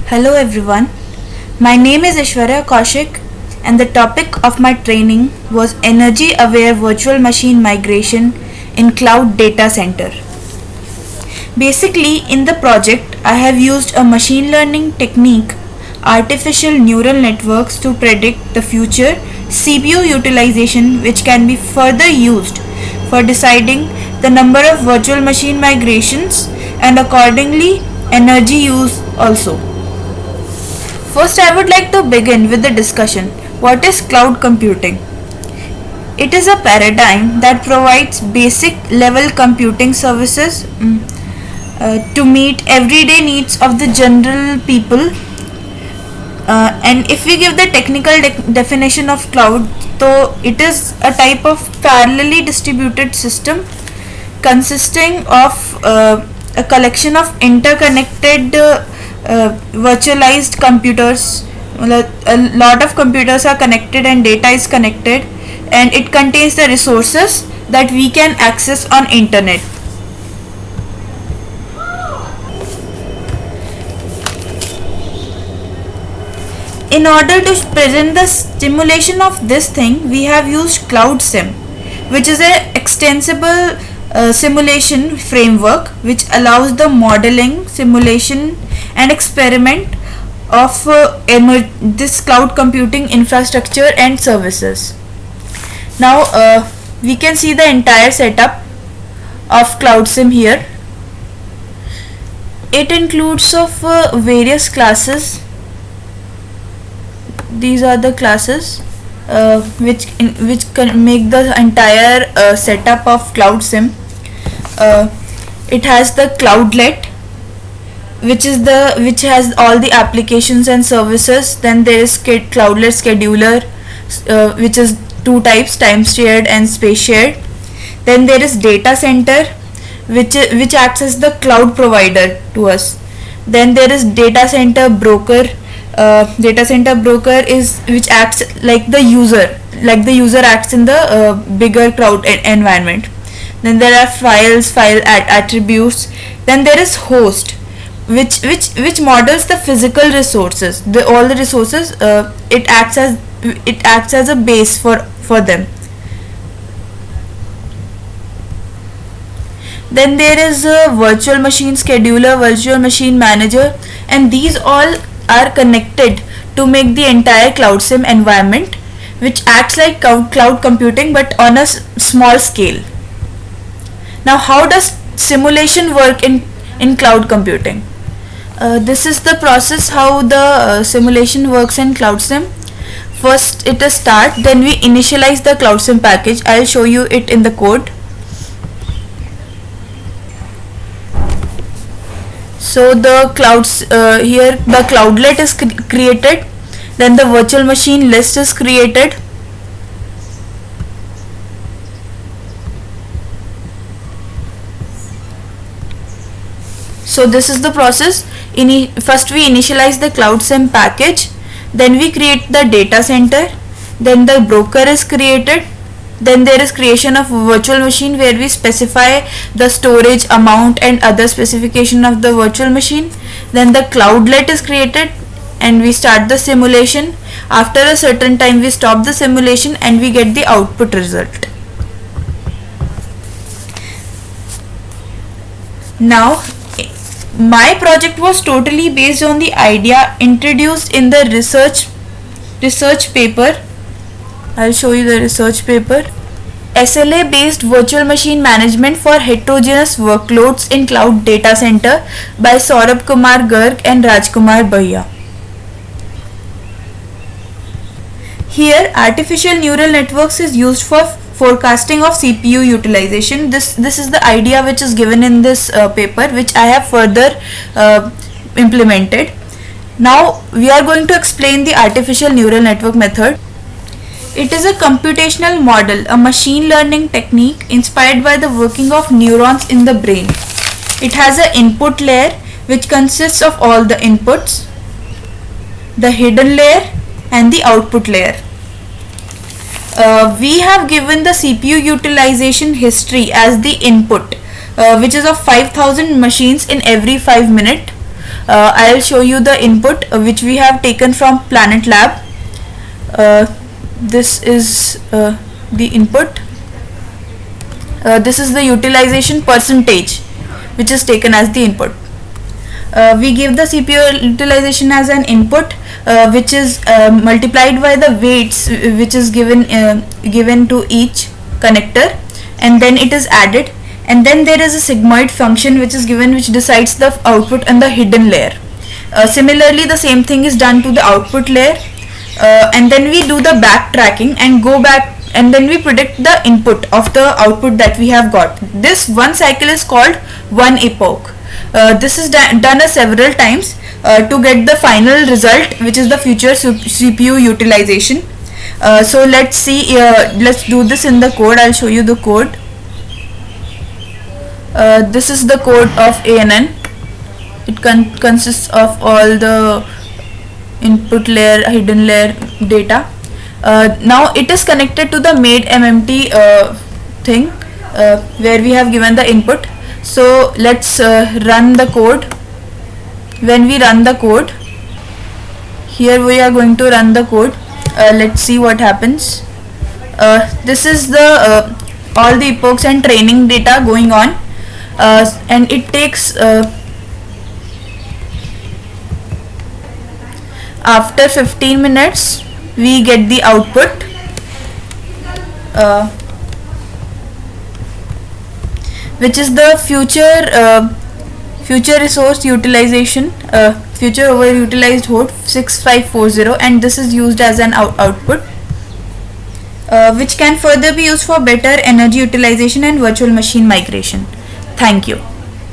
Hello everyone, my name is Ishwarya Kaushik and the topic of my training was Energy Aware Virtual Machine Migration in Cloud Data Center. Basically, in the project, I have used a machine learning technique, artificial neural networks, to predict the future CPU utilization, which can be further used for deciding the number of virtual machine migrations and accordingly energy use also. First, I would like to begin with the discussion. What is cloud computing? It is a paradigm that provides basic level computing services to meet everyday needs of the general people. And if we give the technical definition of cloud, so it is a type of parallelly distributed system consisting of a collection of interconnected virtualized computers. A lot of computers are connected and data is connected, and it contains the resources that we can access on internet. In order to present the simulation of this thing, we have used CloudSim, which is an extensible simulation framework which allows the modeling, simulation and experiment of this cloud computing infrastructure and services. Now we can see the entire setup of CloudSim here. It includes of various classes. These are the classes which can make the entire setup of CloudSim. It has the Cloudlet, which has all the applications and services. Then there is Cloudlet Scheduler, which is two types, time shared and space shared. Then there is Data Center, which acts as the cloud provider to us. Then there is Data Center Broker. Data Center Broker is which acts like the user acts in the bigger cloud environment. Then there are file attributes. Then there is host, which models the physical resources, all the resources. It acts as a base for them. Then there is a virtual machine scheduler, virtual machine manager, and these all are connected to make the entire CloudSim environment, which acts like cloud computing but on a small scale. Now, how does simulation work in cloud computing? This is the process how the simulation works in CloudSim. First it is start, then we initialize the CloudSim package. I'll show you it in the code. So the clouds here the cloudlet is created, then the virtual machine list is created. So this is the process. First we initialize the CloudSim package, then we create the data center, then the broker is created. Then there is creation of virtual machine where we specify the storage amount and other specification of the virtual machine. Then the cloudlet is created and we start the simulation. After a certain time we stop the simulation and we get the output result. Now my project was totally based on the idea introduced in the research paper. I'll show you the research paper. SLA based virtual machine management for heterogeneous workloads in cloud data center by Saurabh Kumar Garg and Rajkumar Bhaiya. Here artificial neural networks is used for forecasting of CPU utilization. This is the idea which is given in this paper, which I have further implemented. Now we are going to explain the artificial neural network method. It is a computational model, a machine learning technique inspired by the working of neurons in the brain. It has an input layer which consists of all the inputs, the hidden layer and the output layer. We have given the CPU utilization history as the input, which is of 5000 machines in every 5 minutes. I'll show you the input which we have taken from Planet Lab. This is the input. This is the utilization percentage which is taken as the input. We give the CPU utilization as an input, which is multiplied by the weights which is given to each connector, and then it is added, and then there is a sigmoid function which is given, which decides the output and the hidden layer. Similarly, the same thing is done to the output layer, and then we do the backtracking and go back, and then we predict the input of the output that we have got. This one cycle is called one epoch. This is done several times to get the final result, which is the future CPU utilization. So let's see, let's do this in the code. I'll show you the code. This is the code of ANN. It consists of all the input layer, hidden layer data. Now it is connected to the made MMT thing where we have given the input. So let's run the code. When we run the code, here we are going to run the code. Let's see what happens. This is the all the epochs and training data going on, and it takes after 15 minutes we get the output. Which is the future resource utilization, future overutilized host 6540, and this is used as an output, which can further be used for better energy utilization and virtual machine migration. Thank you.